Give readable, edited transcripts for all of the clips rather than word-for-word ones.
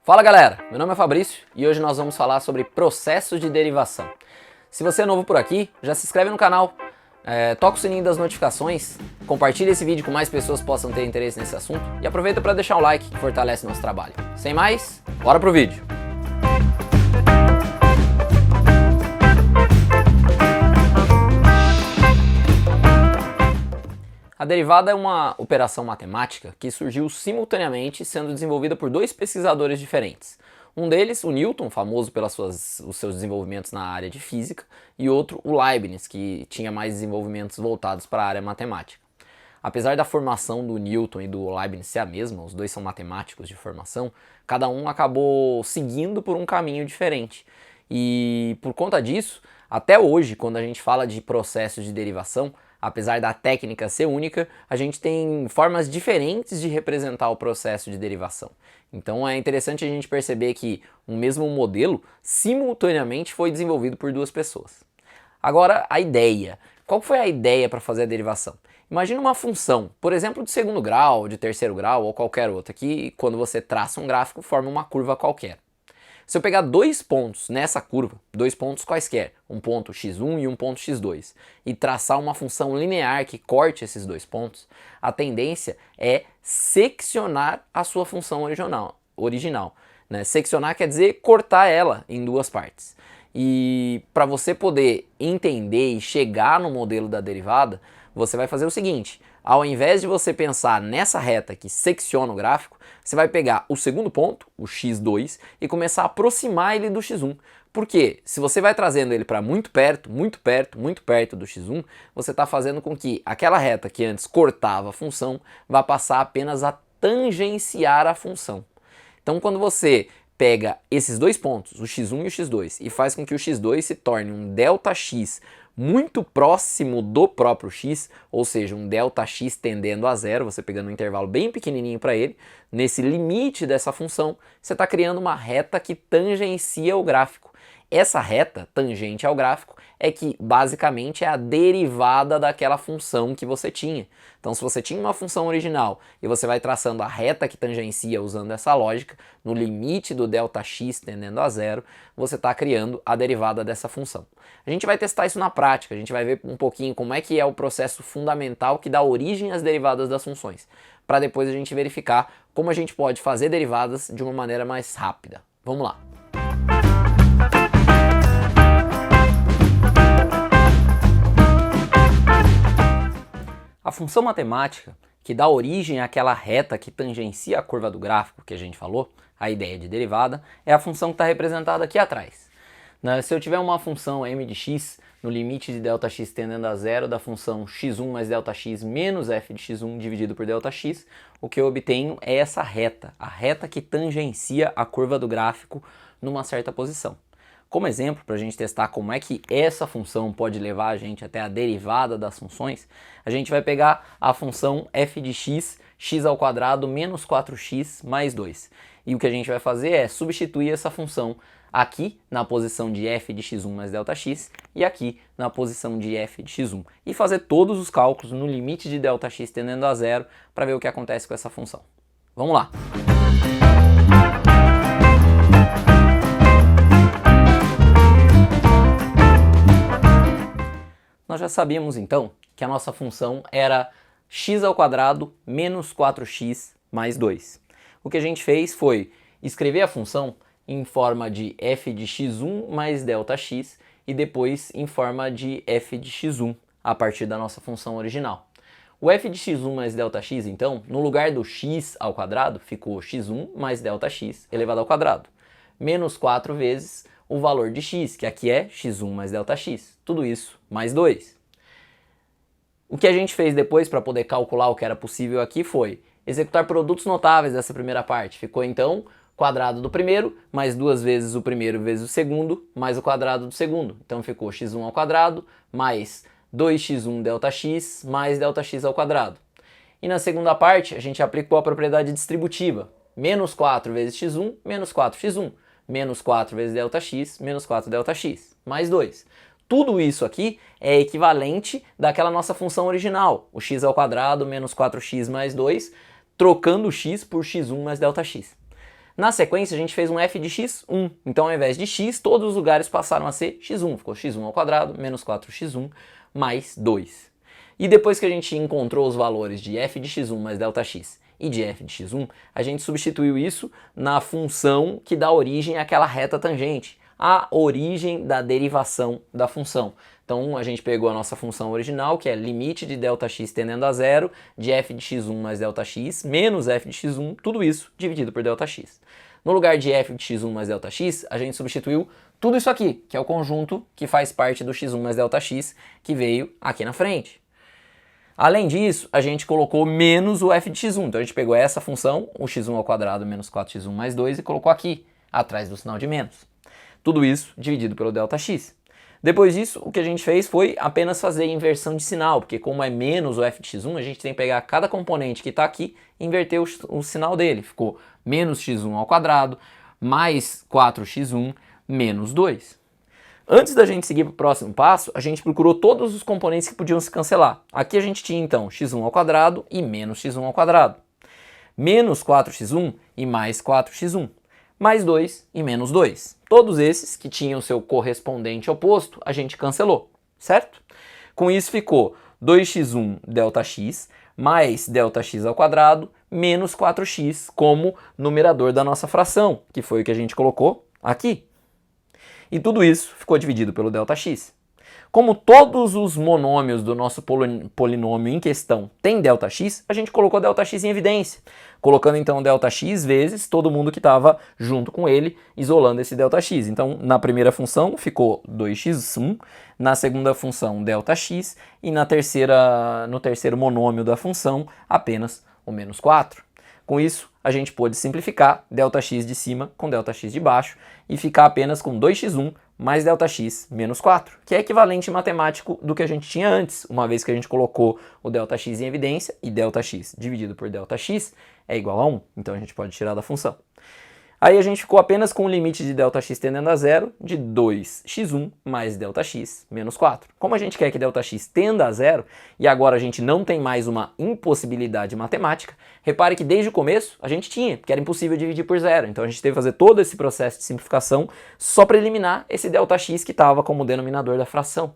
Fala galera, meu nome é Fabrício e hoje nós vamos falar sobre processos de derivação. Se você é novo por aqui, já se inscreve no canal, toca o sininho das notificações, compartilha esse vídeo com mais pessoas que possam ter interesse nesse assunto e aproveita para deixar um like que fortalece nosso trabalho. Sem mais, bora pro vídeo! A derivada é uma operação matemática que surgiu simultaneamente sendo desenvolvida por dois pesquisadores diferentes. Um deles, o Newton, famoso pelos seus desenvolvimentos na área de física, e outro, o Leibniz, que tinha mais desenvolvimentos voltados para a área matemática. Apesar da formação do Newton e do Leibniz ser a mesma, os dois são matemáticos de formação, cada um acabou seguindo por um caminho diferente. E por conta disso, até hoje, quando a gente fala de processos de derivação, apesar da técnica ser única, a gente tem formas diferentes de representar o processo de derivação. Então é interessante a gente perceber que um mesmo modelo simultaneamente foi desenvolvido por duas pessoas. Agora, a ideia. Qual foi a ideia para fazer a derivação? Imagina uma função, por exemplo, de segundo grau, de terceiro grau ou qualquer outra, que quando você traça um gráfico forma uma curva qualquer. Se eu pegar dois pontos nessa curva, dois pontos quaisquer, um ponto x1 e um ponto x2, e traçar uma função linear que corte esses dois pontos, a tendência é seccionar a sua função original. Né? Seccionar quer dizer cortar ela em duas partes. E para você poder entender e chegar no modelo da derivada, você vai fazer o seguinte: ao invés de você pensar nessa reta que secciona o gráfico, você vai pegar o segundo ponto, o x2, e começar a aproximar ele do x1. Porque se você vai trazendo ele para muito perto, muito perto, muito perto do x1, você está fazendo com que aquela reta que antes cortava a função vá passar apenas a tangenciar a função. Então quando você pega esses dois pontos, o x1 e o x2, e faz com que o x2 se torne um ΔX muito próximo do próprio x, ou seja, um ΔX tendendo a zero, você pegando um intervalo bem pequenininho para ele, nesse limite dessa função, você está criando uma reta que tangencia o gráfico. Essa reta tangente ao gráfico é que basicamente é a derivada daquela função que você tinha. Então se você tinha uma função original e você vai traçando a reta que tangencia usando essa lógica, no limite do ΔX tendendo a zero, você está criando a derivada dessa função. A gente vai testar isso na prática, a gente vai ver um pouquinho como é que é o processo fundamental que dá origem às derivadas das funções, para depois a gente verificar como a gente pode fazer derivadas de uma maneira mais rápida. Vamos lá! A função matemática que dá origem àquela reta que tangencia a curva do gráfico que a gente falou, a ideia de derivada, é a função que está representada aqui atrás. Se eu tiver uma função m de x no limite de ΔX tendendo a zero da função x1 mais ΔX menos f de x1 dividido por ΔX, o que eu obtenho é essa reta, a reta que tangencia a curva do gráfico numa certa posição. Como exemplo, para a gente testar como é que essa função pode levar a gente até a derivada das funções, a gente vai pegar a função f de x, x ao quadrado menos 4x mais 2. E o que a gente vai fazer é substituir essa função aqui na posição de f de x1 mais ΔX e aqui na posição de f de x1. E fazer todos os cálculos no limite de ΔX tendendo a zero para ver o que acontece com essa função. Vamos lá! Nós já sabíamos então que a nossa função era x ao quadrado menos 4x mais 2. O que a gente fez foi escrever a função em forma de f de x1 mais ΔX e depois em forma de f de x1 a partir da nossa função original. O f de x1 mais ΔX, então, no lugar do x ao quadrado, ficou x1 mais ΔX elevado ao quadrado, menos 4 vezes o valor de x, que aqui é x1 mais ΔX, tudo isso mais 2. O que a gente fez depois para poder calcular o que era possível aqui foi executar produtos notáveis dessa primeira parte. Ficou então quadrado do primeiro, mais duas vezes o primeiro vezes o segundo, mais o quadrado do segundo. Então ficou x1 ao quadrado, mais 2x1 ΔX, mais ΔX ao quadrado. E na segunda parte, a gente aplicou a propriedade distributiva. Menos 4 vezes x1, menos 4x1. Menos 4 vezes ΔX, menos 4 ΔX, mais 2. Tudo isso aqui é equivalente daquela nossa função original, o x ao quadrado menos 4x mais 2, trocando o x por x1 mais ΔX. Na sequência, a gente fez um f de x1. Então, ao invés de x, todos os lugares passaram a ser x1. Ficou x1 ao quadrado menos 4x1 mais 2. E depois que a gente encontrou os valores de f de x1 mais ΔX e de f de x1, a gente substituiu isso na função que dá origem àquela reta tangente, a origem da derivação da função. Então, a gente pegou a nossa função original, que é limite de ΔX tendendo a zero, de f de x1 mais ΔX, menos f de x1, tudo isso dividido por ΔX. No lugar de f de x1 mais ΔX, a gente substituiu tudo isso aqui, que é o conjunto que faz parte do x1 mais ΔX, que veio aqui na frente. Além disso, a gente colocou menos o f de x1. Então, a gente pegou essa função, o x1 ao quadrado menos 4x1 mais 2, e colocou aqui, atrás do sinal de menos. Tudo isso dividido pelo ΔX. Depois disso, o que a gente fez foi apenas fazer inversão de sinal, porque como é menos o f de x1, a gente tem que pegar cada componente que está aqui e inverter o sinal dele. Ficou menos x1 ao quadrado, mais 4x1, menos 2. Antes da gente seguir para o próximo passo, a gente procurou todos os componentes que podiam se cancelar. Aqui a gente tinha então x1 ao quadrado e menos x1 ao quadrado. Menos 4x1 e mais 4x1. Mais 2 e menos 2. Todos esses que tinham seu correspondente oposto, a gente cancelou, certo? Com isso ficou 2x1 ΔX mais ΔX ao quadrado menos 4x como numerador da nossa fração, que foi o que a gente colocou aqui. E tudo isso ficou dividido pelo ΔX. Como todos os monômios do nosso polinômio em questão têm ΔX, a gente colocou ΔX em evidência, colocando então ΔX vezes todo mundo que estava junto com ele, isolando esse ΔX. Então, na primeira função ficou 2x1, na segunda função ΔX e no terceiro monômio da função apenas o menos 4. Com isso, a gente pôde simplificar ΔX de cima com ΔX de baixo e ficar apenas com 2x1 mais ΔX menos 4, que é equivalente matemático do que a gente tinha antes, uma vez que a gente colocou o ΔX em evidência e ΔX dividido por ΔX é igual a 1, então a gente pode tirar da função. Aí a gente ficou apenas com o limite de ΔX tendendo a zero de 2x1 mais ΔX menos 4. Como a gente quer que ΔX tenda a zero, e agora a gente não tem mais uma impossibilidade matemática, repare que desde o começo a gente tinha, porque era impossível dividir por zero. Então a gente teve que fazer todo esse processo de simplificação só para eliminar esse ΔX que estava como denominador da fração.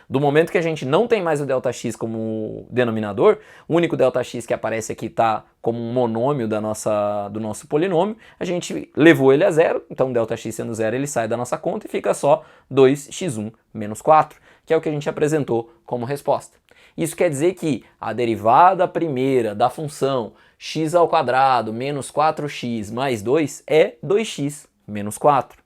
Do momento que a gente não tem mais o ΔX como denominador, o único ΔX que aparece aqui está como um monômio do nosso polinômio, a gente levou ele a zero, então ΔX sendo zero ele sai da nossa conta e fica só 2x1 menos 4, que é o que a gente apresentou como resposta. Isso quer dizer que a derivada primeira da função x ao quadrado menos 4x mais 2 é 2x menos 4.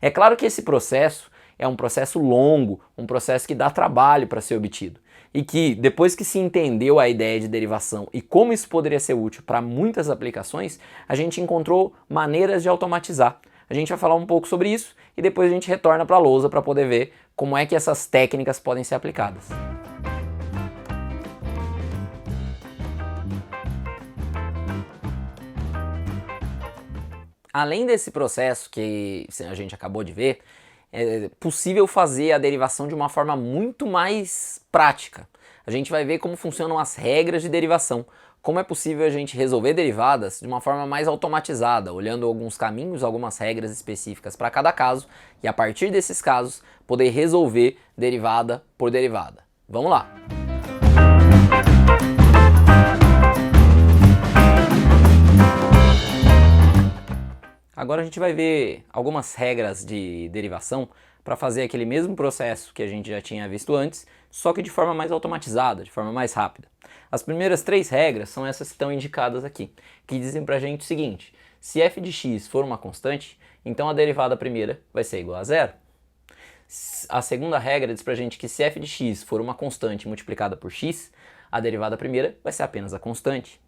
É claro que esse processo é um processo longo, um processo que dá trabalho para ser obtido. E que, depois que se entendeu a ideia de derivação e como isso poderia ser útil para muitas aplicações, a gente encontrou maneiras de automatizar. A gente vai falar um pouco sobre isso e depois a gente retorna para a lousa para poder ver como é que essas técnicas podem ser aplicadas. Além desse processo que a gente acabou de ver, é possível fazer a derivação de uma forma muito mais prática. A gente vai ver como funcionam as regras de derivação, como é possível a gente resolver derivadas de uma forma mais automatizada, olhando alguns caminhos, algumas regras específicas para cada caso, e a partir desses casos poder resolver derivada por derivada. Vamos lá! Agora a gente vai ver algumas regras de derivação para fazer aquele mesmo processo que a gente já tinha visto antes, só que de forma mais automatizada, de forma mais rápida. As primeiras 3 regras são essas que estão indicadas aqui, que dizem para a gente o seguinte: se f de x for uma constante, então a derivada primeira vai ser igual a zero. A segunda regra diz para a gente que se f de x for uma constante multiplicada por x, a derivada primeira vai ser apenas a constante.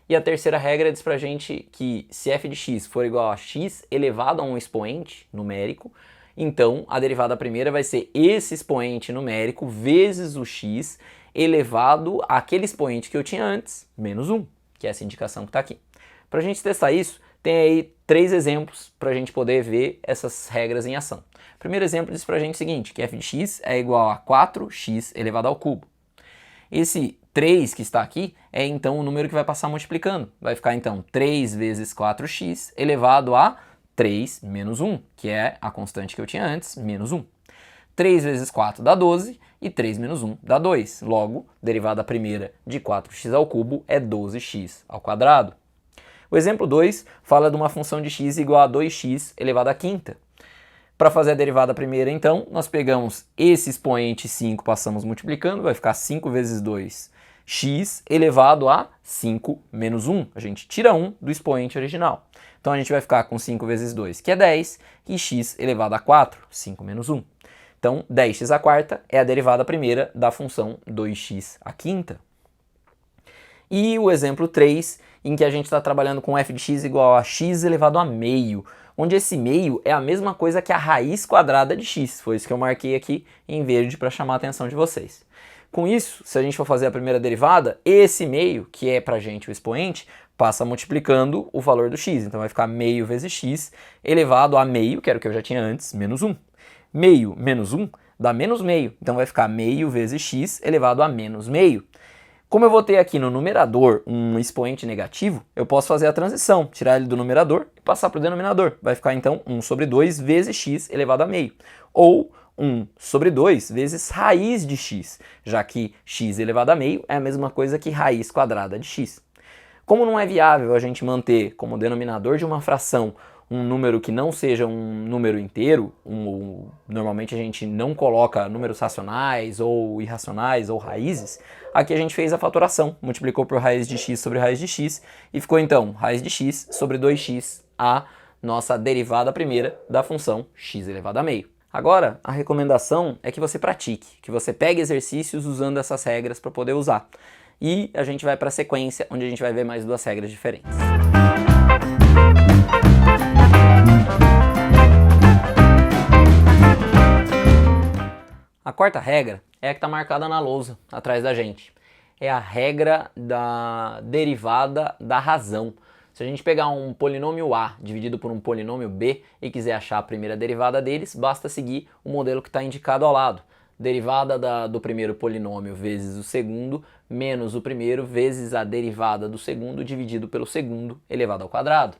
E a terceira regra diz pra gente que se f de x for igual a x elevado a um expoente numérico, então a derivada primeira vai ser esse expoente numérico vezes o x elevado àquele expoente que eu tinha antes, menos 1, que é essa indicação que está aqui. Para a gente testar isso, tem aí 3 exemplos para a gente poder ver essas regras em ação. O primeiro exemplo diz pra gente o seguinte, que f de x é igual a 4x elevado ao cubo. Esse 3 que está aqui é então o número que vai passar multiplicando. Vai ficar então 3 vezes 4x elevado a 3 menos 1, que é a constante que eu tinha antes, menos 1. 3 vezes 4 dá 12 e 3 menos 1 dá 2. Logo, derivada primeira de 4x ao cubo é 12x ao quadrado. O exemplo 2 fala de uma função de x igual a 2x elevado à quinta. Para fazer a derivada primeira, então, nós pegamos esse expoente 5, passamos multiplicando, vai ficar 5 vezes 2, x elevado a 5 menos 1. A gente tira 1 do expoente original. Então a gente vai ficar com 5 vezes 2, que é 10, e x elevado a 4, 5 menos 1. Então, 10x à quarta é a derivada primeira da função 2x à quinta. E o exemplo 3, em que a gente está trabalhando com f de x igual a x elevado a meio, onde esse meio é a mesma coisa que a raiz quadrada de x. Foi isso que eu marquei aqui em verde para chamar a atenção de vocês. Com isso, se a gente for fazer a primeira derivada, esse meio, que é para a gente o expoente, passa multiplicando o valor do x. Então vai ficar meio vezes x elevado a meio, que era o que eu já tinha antes, menos 1. Meio menos 1 dá menos meio, então vai ficar meio vezes x elevado a menos meio. Como eu vou ter aqui no numerador um expoente negativo, eu posso fazer a transição, tirar ele do numerador e passar para o denominador. Vai ficar então 1 sobre 2 vezes x elevado a meio. Ou 1 sobre 2 vezes raiz de x, já que x elevado a meio é a mesma coisa que raiz quadrada de x. Como não é viável a gente manter como denominador de uma fração um número que não seja um número inteiro, normalmente a gente não coloca números racionais ou irracionais ou raízes, aqui a gente fez a fatoração, multiplicou por raiz de x sobre raiz de x e ficou então raiz de x sobre 2x, a nossa derivada primeira da função x elevado a meio. Agora, a recomendação é que você pratique, que você pegue exercícios usando essas regras para poder usar. E a gente vai para a sequência, onde a gente vai ver mais duas regras diferentes. A quarta regra é a que está marcada na lousa, atrás da gente. É a regra da derivada da razão. Se a gente pegar um polinômio A dividido por um polinômio B e quiser achar a primeira derivada deles, basta seguir o modelo que está indicado ao lado. Derivada do primeiro polinômio vezes o segundo, menos o primeiro vezes a derivada do segundo dividido pelo segundo elevado ao quadrado.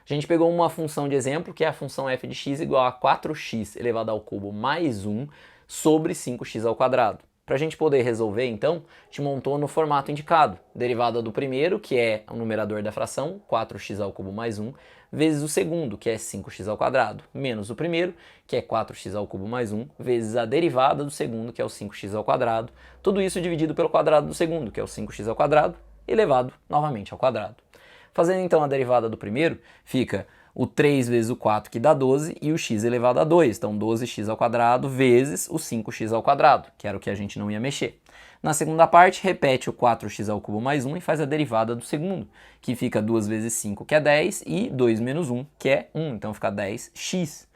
A gente pegou uma função de exemplo, que é a função f de x igual a 4x elevado ao cubo mais 1 sobre 5x ao quadrado. Para a gente poder resolver, então, a gente montou no formato indicado. Derivada do primeiro, que é o numerador da fração, 4x ao cubo mais 1, vezes o segundo, que é 5x ao quadrado, menos o primeiro, que é 4x ao cubo mais 1, vezes a derivada do segundo, que é o 5x ao quadrado. Tudo isso dividido pelo quadrado do segundo, que é o 5x ao quadrado, elevado novamente ao quadrado. Fazendo então a derivada do primeiro, fica o 3 vezes o 4, que dá 12, e o x elevado a 2. Então 12x ao quadrado vezes o 5x ao quadrado, que era o que a gente não ia mexer. Na segunda parte, repete o 4x ao cubo mais 1 e faz a derivada do segundo, que fica 2 vezes 5, que é 10, e 2 menos 1, que é 1. Então fica 10x.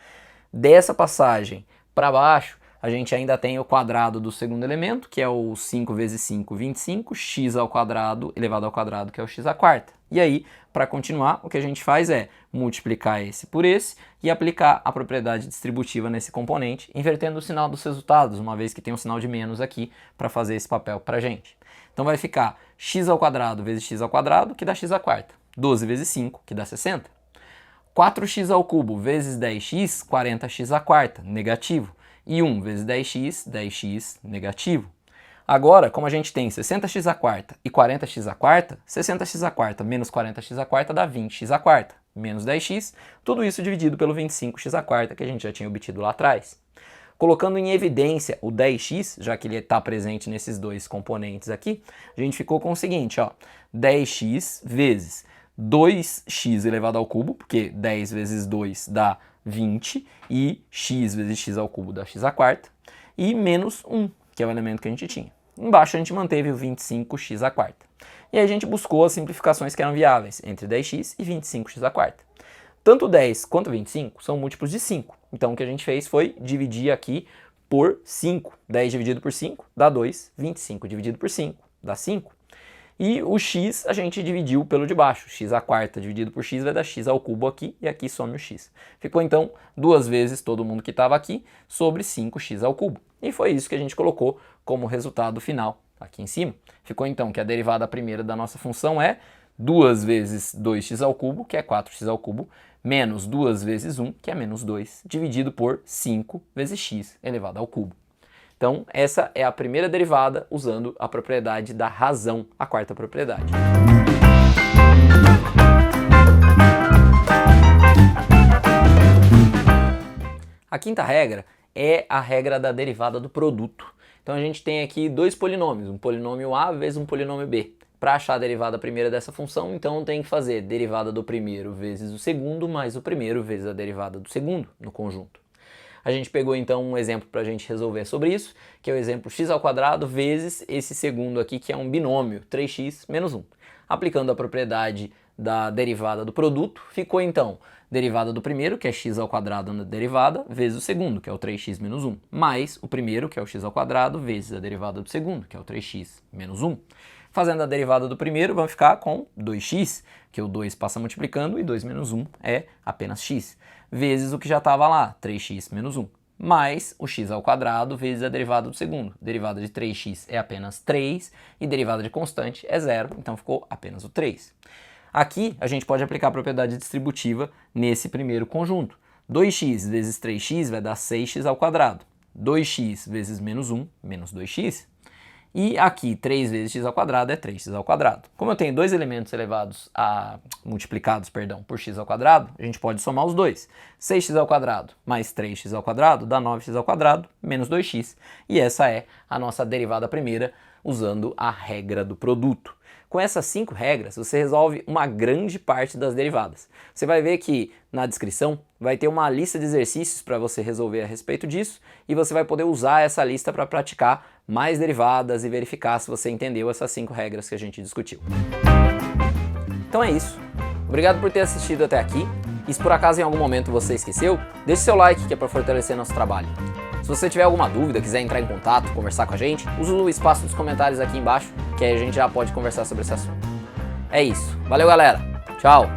Dessa passagem para baixo, a gente ainda tem o quadrado do segundo elemento, que é o 5 vezes 5, 25, x ao quadrado elevado ao quadrado, que é o x à quarta. E aí, para continuar, o que a gente faz é multiplicar esse por esse e aplicar a propriedade distributiva nesse componente, invertendo o sinal dos resultados, uma vez que tem um sinal de menos aqui para fazer esse papel para a gente. Então vai ficar x ao quadrado vezes x ao quadrado, que dá x à quarta. 12 vezes 5, que dá 60. 4x ao cubo vezes 10x, 40x à quarta, negativo. E 1 vezes 10x, 10x negativo. Agora, como a gente tem 60x à quarta e 40x à quarta, 60x à quarta menos 40x à quarta dá 20x à quarta, menos 10x, tudo isso dividido pelo 25x à quarta que a gente já tinha obtido lá atrás. Colocando em evidência o 10x, já que ele está presente nesses dois componentes aqui, a gente ficou com o seguinte, ó, 10x vezes 2x elevado ao cubo, porque 10 vezes 2 dá 20, e x vezes x ao cubo dá x à quarta, e menos 1, que é o elemento que a gente tinha. Embaixo a gente manteve o 25x à quarta. E aí a gente buscou as simplificações que eram viáveis, entre 10x e 25x à quarta. Tanto 10 quanto 25 são múltiplos de 5. Então o que a gente fez foi dividir aqui por 5. 10 dividido por 5 dá 2, 25 dividido por 5 dá 5. E o x a gente dividiu pelo de baixo. X à quarta dividido por x vai dar x ao cubo aqui, e aqui some o x. Ficou então 2 vezes todo mundo que estava aqui sobre 5x ao cubo. E foi isso que a gente colocou como resultado final aqui em cima, ficou então que a derivada primeira da nossa função é 2 vezes 2x ao cubo, que é 4x ao cubo, menos 2 vezes 1, que é menos 2, dividido por 5 vezes x elevado ao cubo. Então, essa é a primeira derivada usando a propriedade da razão, a quarta propriedade. A quinta regra é a regra da derivada do produto. Então a gente tem aqui dois polinômios, um polinômio A vezes um polinômio B. Para achar a derivada primeira dessa função, então tem que fazer derivada do primeiro vezes o segundo mais o primeiro vezes a derivada do segundo no conjunto. A gente pegou então um exemplo para a gente resolver sobre isso, que é o exemplo x² vezes esse segundo aqui, que é um binômio, 3x menos 1. Aplicando a propriedade da derivada do produto, ficou então derivada do primeiro, que é x² na derivada, vezes o segundo, que é o 3x menos 1, mais o primeiro, que é o x² vezes a derivada do segundo, que é o 3x menos 1. Fazendo a derivada do primeiro, vamos ficar com 2x, que o 2 passa multiplicando e 2 menos 1 é apenas x, vezes o que já estava lá, 3x menos 1, mais o x² vezes a derivada do segundo. Derivada de 3x é apenas 3 e derivada de constante é 0, então ficou apenas o 3. Aqui a gente pode aplicar a propriedade distributiva nesse primeiro conjunto. 2x vezes 3x vai dar 6x². 2x vezes menos 1, menos 2x. E aqui 3 vezes x² é 3x². Como eu tenho dois elementos multiplicados por x², a gente pode somar os dois. 6x² mais 3x² dá 9x² menos 2x. E essa é a nossa derivada primeira usando a regra do produto. Com essas 5 regras, você resolve uma grande parte das derivadas. Você vai ver que na descrição vai ter uma lista de exercícios para você resolver a respeito disso e você vai poder usar essa lista para praticar mais derivadas e verificar se você entendeu essas 5 regras que a gente discutiu. Então é isso. Obrigado por ter assistido até aqui. E se por acaso em algum momento você esqueceu, deixe seu like que é para fortalecer nosso trabalho. Se você tiver alguma dúvida, quiser entrar em contato, conversar com a gente, use o espaço dos comentários aqui embaixo, que aí a gente já pode conversar sobre esse assunto. É isso. Valeu, galera. Tchau.